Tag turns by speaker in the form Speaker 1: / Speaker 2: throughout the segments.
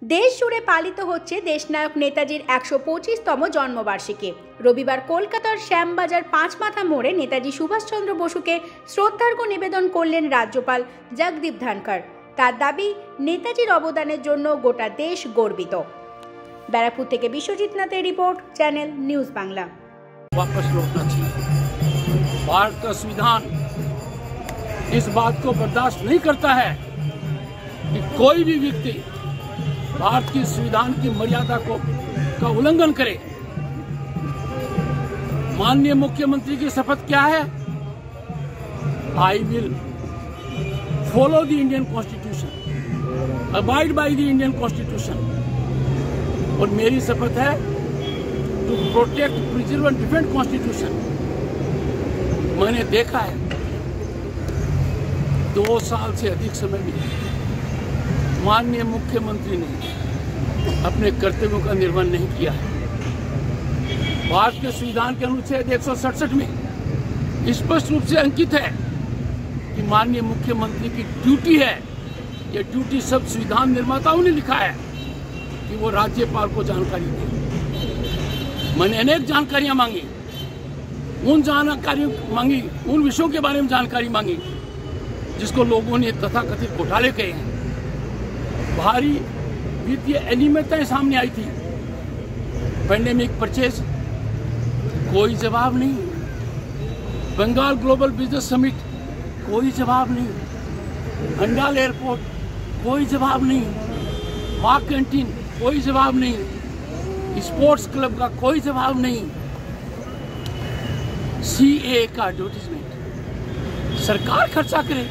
Speaker 1: দেশ জুড়ে পালিত হচ্ছে দেশনায়ক নেতাজির ১২৫তম জন্মবার্ষিকী। রবিবার কলকাতার শ্যামবাজার পাঁচমাথা মোড়ে নেতাজি সুভাষচন্দ্র বসুকে শ্রদ্ধার্ঘ্য নিবেদন করলেন রাজ্যপাল জগদীপ ধনখড়। তার দাবি, নেতাজির অবদানের জন্য গোটা দেশ গর্বিত। बैरकपुर থেকে বিশ্বজিৎ নাথের রিপোর্ট, চ্যানেল নিউজ বাংলা।
Speaker 2: वापस लौटना चाहिए। भारत का संविधान इस बात को बर्दाश्त नहीं करता है कि कोई भी व्यक्ति भारत की संविधान की मर्यादा का उल्लंघन करे। माननीय मुख्यमंत्री की शपथ क्या है? I will follow the Indian constitution, abide by the Indian constitution. और मेरी शपथ है to protect, preserve and defend constitution. मैंने देखा है 2 साल से अधिक समय में माननीय मुख्यमंत्री ने अपने कर्तव्यों का निर्वहन नहीं किया है। भारत के संविधान के अनुच्छेद 167 में स्पष्ट रूप से अंकित है कि माननीय मुख्यमंत्री की ड्यूटी है, यह ड्यूटी सब संविधान निर्माताओं ने लिखा है कि वो राज्यपाल को जानकारी दे। मैंने अनेक जानकारियां मांगी, उन विषयों के बारे में जानकारी मांगी जिसको लोगों ने तथाकथित घोटाले कहे हैं। भारी वित्तीय अनियमितताएं सामने आई थी। पैंडेमिक परचेज, कोई जवाब नहीं। बंगाल ग्लोबल बिजनेस समिट, कोई जवाब नहीं। अंडाल एयरपोर्ट, कोई जवाब नहीं। मार्क कैंटीन, कोई जवाब नहीं। स्पोर्ट्स क्लब का कोई जवाब नहीं। सीए का एडवर्टीजमेंट सरकार खर्चा करे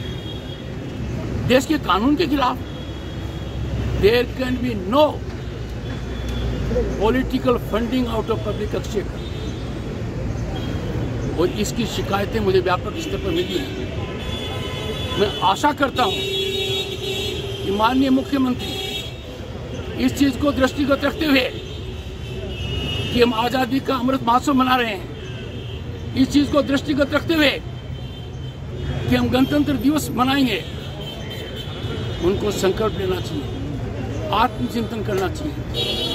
Speaker 2: देश के कानून के खिलाफ। There can be no political funding out of public exchequer. और इसकी शिकायतें मुझे व्यापक स्तर पर मिली हैं। मैं आशा करता हूं कि माननीय मुख्यमंत्री इस चीज को दृष्टिगत रखते हुए कि हम आजादी का अमृत महोत्सव मना रहे हैं, इस चीज को दृष्टिगत रखते हुए कि हम गणतंत्र दिवस मनाएंगे, उनको संकल्प लेना चाहिए, आत्मचिंतन करना चाहिए,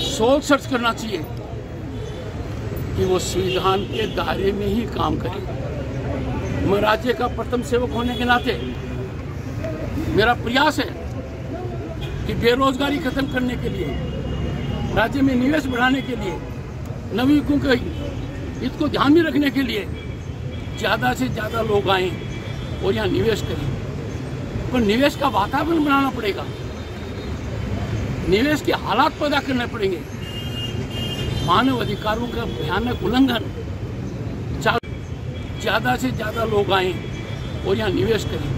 Speaker 2: सोच सर्च करना चाहिए कि वो संविधान के दायरे में ही काम करें। मैं राज्य का प्रथम सेवक होने के नाते मेरा प्रयास है कि बेरोजगारी खत्म करने के लिए, राज्य में निवेश बढ़ाने के लिए, नवयुवकों के हित को ध्यान में रखने के लिए ज्यादा से ज्यादा लोग आए और यहाँ निवेश करें। पर निवेश का वातावरण बनाना पड़ेगा, निवेश के हालात पैदा करने पड़ेंगे। मानव अधिकारों का भयानक उल्लंघन, ज्यादा से ज्यादा लोग आए और यहाँ निवेश करें।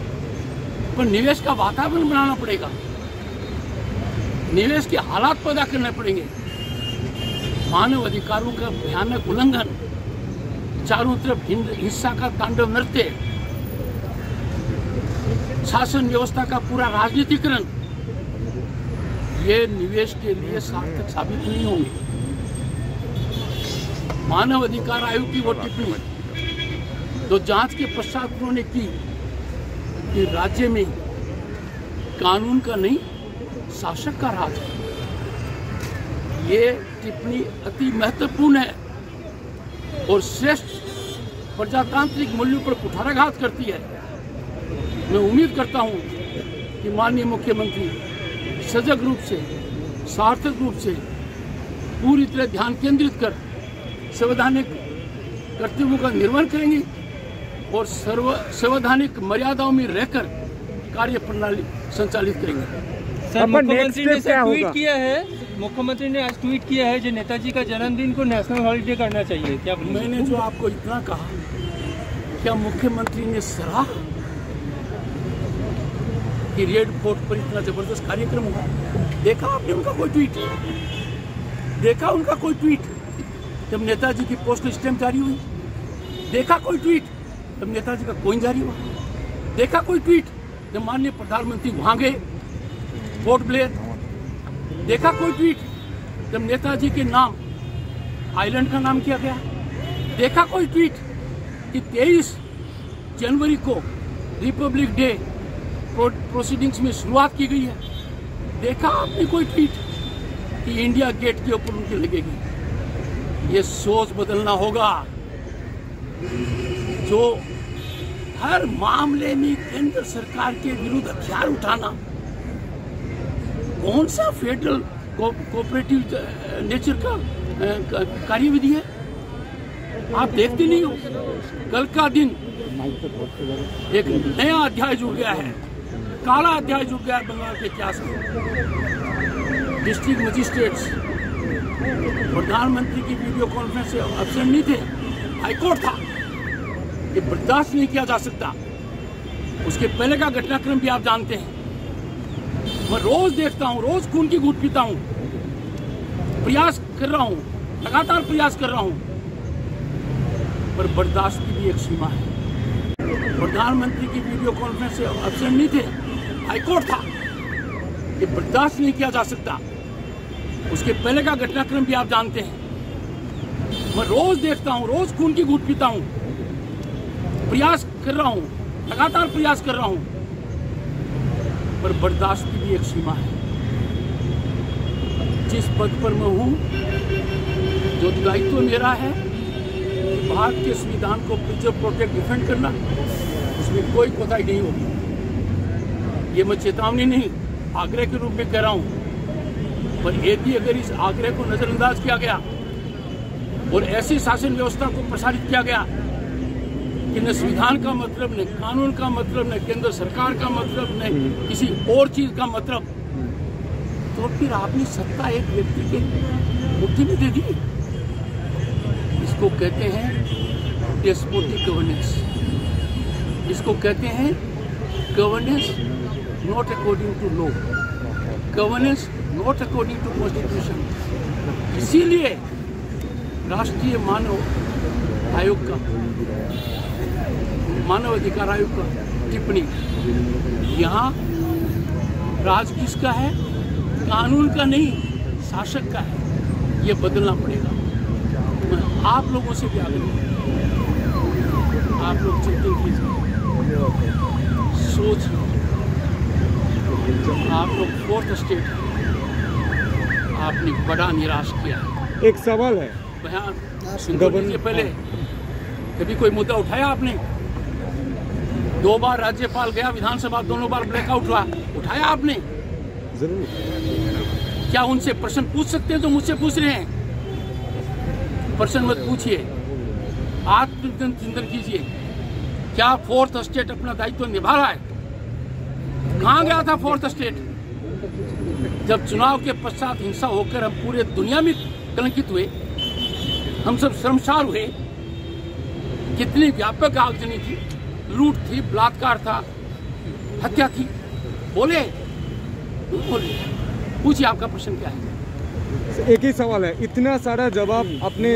Speaker 2: पर निवेश का वातावरण बनाना पड़ेगा, निवेश के हालात पैदा करने पड़ेंगे। मानव अधिकारों का भयानक उल्लंघन, चारों तरफ हिंसा का तांडव नृत्य, शासन व्यवस्था का पूरा राजनीतिकरण, ये निवेश के लिए सार्थक साबित नहीं होंगे। मानव अधिकार आयोग की वो टिप्पणी तो जांच के पश्चात उन्होंने की कि राज्य में कानून का नहीं, शासक का राज है। ये टिप्पणी अति महत्वपूर्ण है और श्रेष्ठ प्रजातांत्रिक मूल्यों पर कुठाराघात करती है। मैं उम्मीद करता हूं कि माननीय मुख्यमंत्री सजग रूप से, सार्थक रूप से, पूरी तरह ध्यान केंद्रित कर संवैधानिक कर्तव्यों का निर्वहन करेंगे और संवैधानिक मर्यादाओं में रहकर कार्य प्रणाली संचालित करेंगे।
Speaker 3: सर, मुख्यमंत्री ने ट्वीट किया है, मुख्यमंत्री ने आज ट्वीट किया है जो नेताजी का जन्मदिन को नेशनल हॉलिडे करना चाहिए। क्या
Speaker 2: मैंने जो आपको इतना कहा, क्या मुख्यमंत्री ने सराहा कि रेड फोर्ट पर इतना जबरदस्त कार्यक्रम हुआ? देखा आपने उनका कोई ट्वीट? देखा उनका कोई ट्वीट जब नेताजी की पोस्टल स्टैम्प जारी हुई? देखा कोई ट्वीट जब नेताजी का कोइन जारी हुआ? देखा कोई ट्वीट जब माननीय प्रधानमंत्री वहां गए पोर्ट ब्लेयर? देखा कोई ट्वीट जब नेताजी के नाम आइलैंड का नाम किया गया? देखा कोई ट्वीट कि 23 जनवरी को रिपब्लिक डे प्रोसीडिंग्स में शुरुआत की गई है? देखा आपने कोई ट्वीट? कि इंडिया गेट के ऊपर उनकी लगेगी। ये सोच बदलना होगा। जो हर मामले में केंद्र सरकार के विरुद्ध हथियार उठाना, कौन सा फेडरल कोऑपरेटिव नेचर का कार्यविधि है? आप देखते नहीं हो। कल का दिन एक नया अध्याय जुड़ गया है, काला अध्याय जुड़ गया है बंगाल के इतिहास में। डिस्ट्रिक्ट मजिस्ट्रेट्स प्रधानमंत्री की वीडियो कॉन्फ्रेंस से अफसर नहीं थे, हाईकोर्ट था। ये बर्दाश्त नहीं किया जा सकता। उसके पहले का घटनाक्रम भी आप जानते हैं। मैं रोज देखता हूं, रोज खून की घूंट पीता हूं, प्रयास कर रहा हूं, लगातार प्रयास कर रहा हूं, पर बर्दाश्त की भी एक सीमा है। प्रधानमंत्री की वीडियो कॉन्फ्रेंस से अफसर नहीं थे, हाईकोर्ट था। ये बर्दाश्त नहीं किया जा सकता। उसके पहले का घटनाक्रम भी आप जानते हैं। मैं रोज देखता हूं, रोज खून की घूंट पीता हूं, प्रयास कर रहा हूं, लगातार प्रयास कर रहा हूं, पर बर्दाश्त की भी एक सीमा है। जिस पद पर मैं हूं, जो दायित्व मेरा है भारत के संविधान को प्रिजर्व, प्रोटेक्ट, डिफेंड करना, उसमें कोई कोताही नहीं होगी। ये मैं चेतावनी नहीं, आग्रह के रूप में कह रहा हूं। पर यदि अगर इस आग्रह को नजरअंदाज किया गया और ऐसी शासन व्यवस्था को प्रसारित किया गया कि न संविधान का मतलब, न कानून का मतलब, न केंद्र सरकार का मतलब, न किसी और चीज का मतलब, तो फिर आपने सत्ता एक व्यक्ति के मुट्ठी में दे दी। इसको कहते हैं डेस्पोटिक गवर्नेंस। इसको कहते हैं governance not according to law, governance not according to constitution. इसीलिए राष्ट्रीय मानव आयोग का, मानव अधिकार आयोग का टिप्पणी, यहाँ राज किसका है? कानून का नहीं, शासक का है। ये बदलना पड़ेगा। मैं आप लोगों से भी आग्रह, आप लोग चिंतन कीजिए, सोच, आप लोग फोर्थ स्टेट आपने बड़ा निराश किया।
Speaker 4: एक सवाल है,
Speaker 2: बयान सुनने से पहले कभी कोई मुद्दा उठाया आपने? 2 बार राज्यपाल गया विधानसभा, दोनों बार ब्लैकआउट हुआ, उठाया आपने?
Speaker 4: जरूर।
Speaker 2: क्या उनसे प्रश्न पूछ सकते हैं जो मुझसे पूछ रहे हैं? प्रश्न मत पूछिए, आत्मचिंतन कीजिए। क्या फोर्थ स्टेट अपना दायित्व निभा रहा है? कहां गया था फोर्थ स्टेट? जब चुनाव के पश्चात हिंसा होकर हम पूरे दुनिया में कलंकित हुए, हम सब शर्मसार हुए। कितनी व्यापक आगजनी थी, लूट थी, बलात्कार था, हत्या थी। बोले? पूछिए, आपका प्रश्न क्या है?
Speaker 4: एक ही सवाल है, इतना सारा जवाब आपने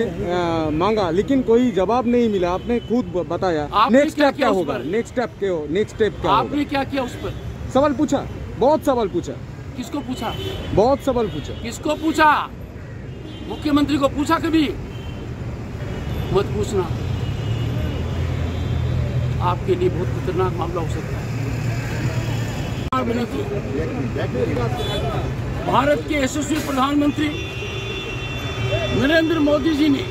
Speaker 4: मांगा लेकिन कोई जवाब नहीं मिला। आपने खुद बताया नेक्स्ट स्टेप क्या होगा, नेक्स्ट स्टेप क्या
Speaker 2: आपने क्या किया उस पर?
Speaker 4: सवाल पूछा, बहुत सवाल पूछा।
Speaker 2: किसको पूछा?
Speaker 4: बहुत सवाल पूछा।
Speaker 2: किसको पूछा? मुख्यमंत्री को पूछा? कभी मत पूछना, आपके लिए बहुत खतरनाक मामला हो सकता है। भारत के यशस्वी प्रधानमंत्री नरेंद्र मोदी जी ने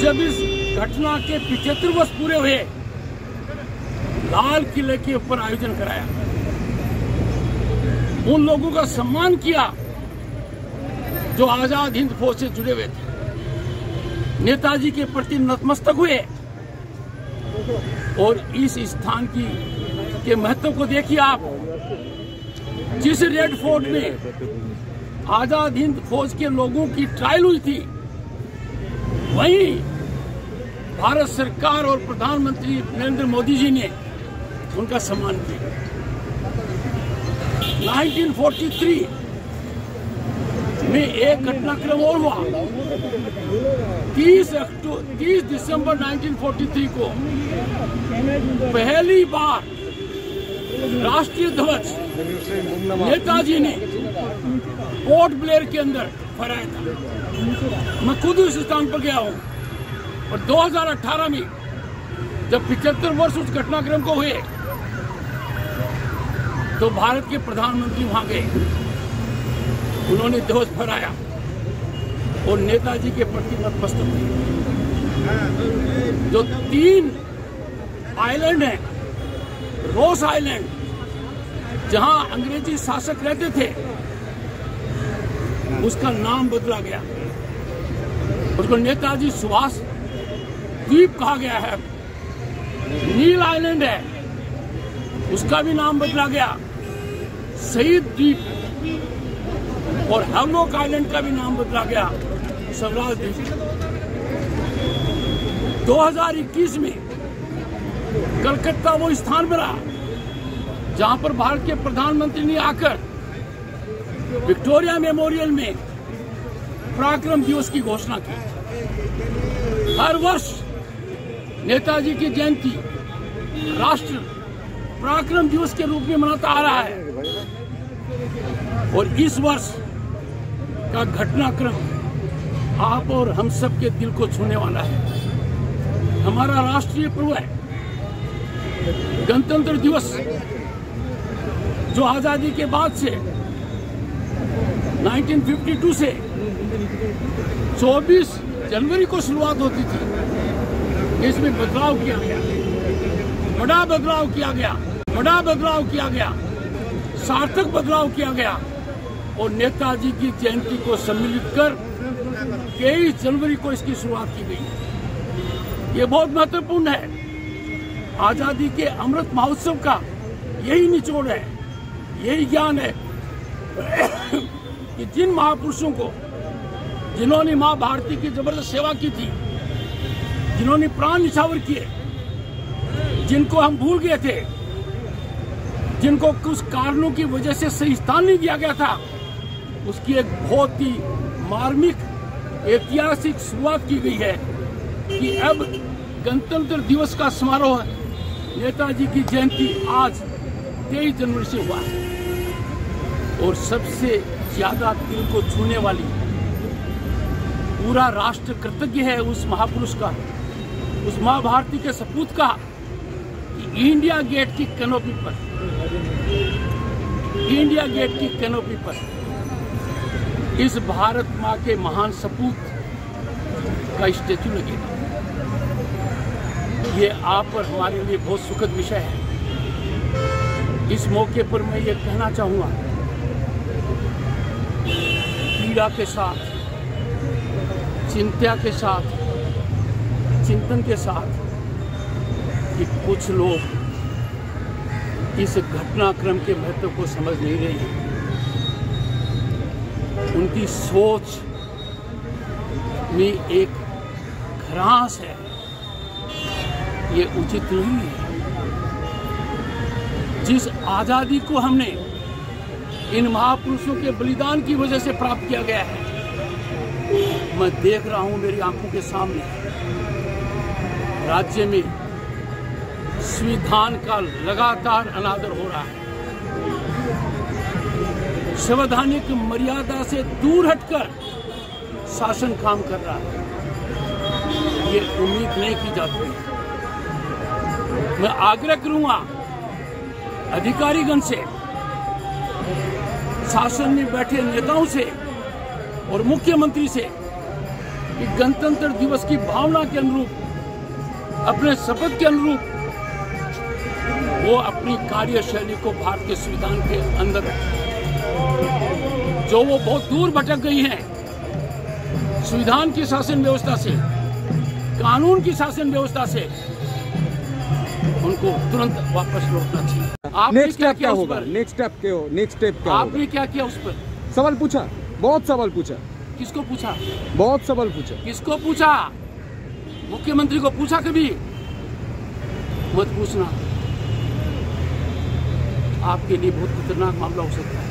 Speaker 2: जब इस घटना के 75 वर्ष पूरे हुए, लाल किले के ऊपर आयोजन कराया, उन लोगों का सम्मान किया जो आजाद हिंद फौज से जुड़े हुए थे, नेताजी के प्रति नतमस्तक हुए। और इस स्थान के महत्व को देखिए आप। जिस रेड फोर्ट में आजाद हिंद फौज के लोगों की ट्रायल हुई थी, वहीं भारत सरकार और प्रधानमंत्री नरेंद्र मोदी जी ने उनका सम्मान किया। 1943 में एक घटनाक्रम और हुआ। 30 दिसंबर 1943 को पहली बार राष्ट्रीय ध्वज नेताजी ने पोर्ट ब्लेयर के अंदर फहराया था। मैं खुद उस स्थान पर गया हूं। और 2018 में जब 75 वर्ष उस घटनाक्रम को हुए, तो भारत के प्रधानमंत्री वहां गए। उन्होंने जोश भराया और नेताजी के प्रति नतमस्तक हुए। जो 3 आइलैंड हैं, रोस आइलैंड जहां अंग्रेजी शासक रहते थे, उसका नाम बदला गया, उसको नेताजी सुभाष द्वीप कहा गया है। नील आइलैंड है, उसका भी नाम बदला गया शहीद द्वीप, और हैवलॉक आइलैंड का भी नाम बदला गया स्वराज द्वीप। 2021 में कलकत्ता वो स्थान बना जहां पर भारत के प्रधानमंत्री ने आकर विक्टोरिया मेमोरियल में पराक्रम दिवस की घोषणा की। हर वर्ष नेताजी की जयंती राष्ट्र पराक्रम दिवस के रूप में मनाता आ रहा है, और इस वर्ष का घटनाक्रम आप और हम सब के दिल को छूने वाला है। हमारा राष्ट्रीय पर्व है गणतंत्र दिवस, जो आजादी के बाद से 1952 से 24 जनवरी को शुरुआत होती थी। इसमें बदलाव किया गया, बड़ा बदलाव किया गया, बड़ा बदलाव किया गया, सार्थक बदलाव किया गया, और नेताजी की जयंती को सम्मिलित कर 23 जनवरी को इसकी शुरुआत की गई। ये बहुत महत्वपूर्ण है। आजादी के अमृत महोत्सव का यही निचोड़ है, यही ज्ञान है कि जिन महापुरुषों को, जिन्होंने मां भारती की जबरदस्त सेवा की थी, जिन्होंने प्राण न्यौछावर किए, जिनको हम भूल गए थे, जिनको कुछ कारणों की वजह से सही स्थान नहीं दिया गया था, उसकी एक बहुत ही मार्मिक ऐतिहासिक शुरुआत की गई है कि अब गणतंत्र दिवस का समारोह नेताजी की जयंती आज 23 जनवरी से हुआ है। और सबसे ज्यादा दिल को छूने वाली, पूरा राष्ट्र कृतज्ञ है उस महापुरुष का, उस मां भारती के सपूत का, कि इंडिया गेट की कैनोपी पर, इंडिया गेट की कैनोपी पर इस भारत मां के महान सपूत का स्टैच्यू लगेगा। ये आप और हमारे लिए बहुत सुखद विषय है। इस मौके पर मैं ये कहना चाहूंगा, पीड़ा के साथ, चिंता के साथ, चिंतन के साथ, कि कुछ लोग इस घटनाक्रम के महत्व को समझ नहीं रहे हैं। उनकी सोच में एक खराश है, ये उचित नहीं है। जिस आजादी को हमने इन महापुरुषों के बलिदान की वजह से प्राप्त किया गया है, मैं देख रहा हूं मेरी आंखों के सामने राज्य में संविधान का लगातार अनादर हो रहा है। संवैधानिक मर्यादा से दूर हटकर शासन काम कर रहा है। ये उम्मीद नहीं की जाती। मैं आग्रह करूंगा अधिकारीगण से, शासन में बैठे नेताओं से और मुख्यमंत्री से कि गणतंत्र दिवस की भावना के अनुरूप, अपने शपथ के अनुरूप वो अपनी कार्यशैली को भारत के संविधान के अंदर, जो वो बहुत दूर भटक गई हैं संविधान की शासन व्यवस्था से, कानून की शासन व्यवस्था से, उनको तुरंत वापस लौटना चाहिए। आपने क्या किया होगा?
Speaker 4: नेक्स्ट स्टेप क्या?
Speaker 2: आपने क्या किया उस पर?
Speaker 4: सवाल पूछा, बहुत सवाल पूछा।
Speaker 2: किसको पूछा?
Speaker 4: बहुत सवाल पूछा।
Speaker 2: किसको पूछा? मुख्यमंत्री को पूछा? कभी मत पूछना, आपके लिए बहुत खतरनाक मामला हो सकता है।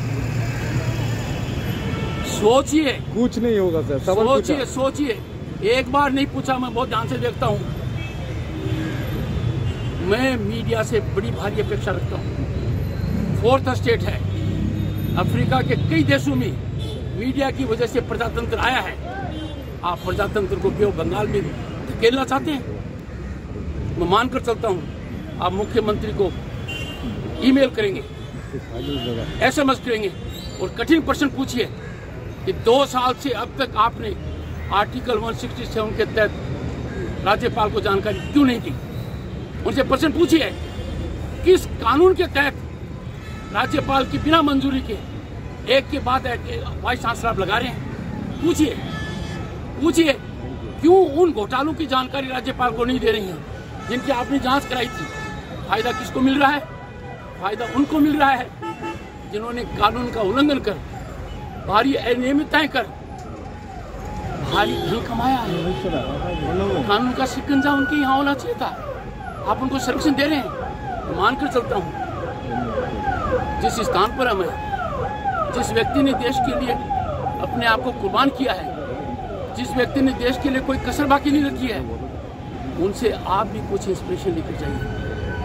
Speaker 2: सोचिए।
Speaker 4: कुछ नहीं होगा सर, सवाल
Speaker 2: सोचिए, सोचिए। एक बार नहीं पूछा, मैं बहुत ध्यान से देखता हूँ। मैं मीडिया से बड़ी भारी अपेक्षा रखता हूँ। 4th स्टेट है, अफ्रीका के कई देशों में मीडिया की वजह से प्रजातंत्र आया है। आप प्रजातंत्र को क्यों बंगाल में धकेलना चाहते हैं? मैं मानकर चलता हूँ आप मुख्यमंत्री को ईमेल करेंगे, SMS करेंगे और कठिन प्रश्न पूछिए कि 2 साल से अब तक आपने आर्टिकल 167 के तहत राज्यपाल को जानकारी क्यों नहीं दी? उनसे प्रश्न पूछिए, किस कानून के तहत राज्यपाल की बिना मंजूरी के एक के बाद एक वाइस चांसलर आप लगा रहे हैं? पूछिए क्यों उन घोटालों की जानकारी राज्यपाल को नहीं दे रही हैं जिनकी आपने जांच कराई थी? फायदा किसको मिल रहा है? फायदा उनको मिल रहा है जिन्होंने कानून का उल्लंघन कर, भारी अनियमितताएं कर भारी धन कमाया है। कानून का शिकंजा उनके यहाँ होना चाहिए था। आप उनको संरक्षण दे रहे हैं। तो मानकर चलता हूँ जिस स्थान पर हम हैं, जिस व्यक्ति ने देश के लिए अपने आप को कुर्बान किया है, जिस व्यक्ति ने देश के लिए कोई कसर बाकी नहीं रखी है, उनसे आप भी कुछ इंस्पिरेशन लेकर जाइए।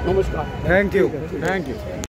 Speaker 2: नमस्कार।
Speaker 4: Thank you.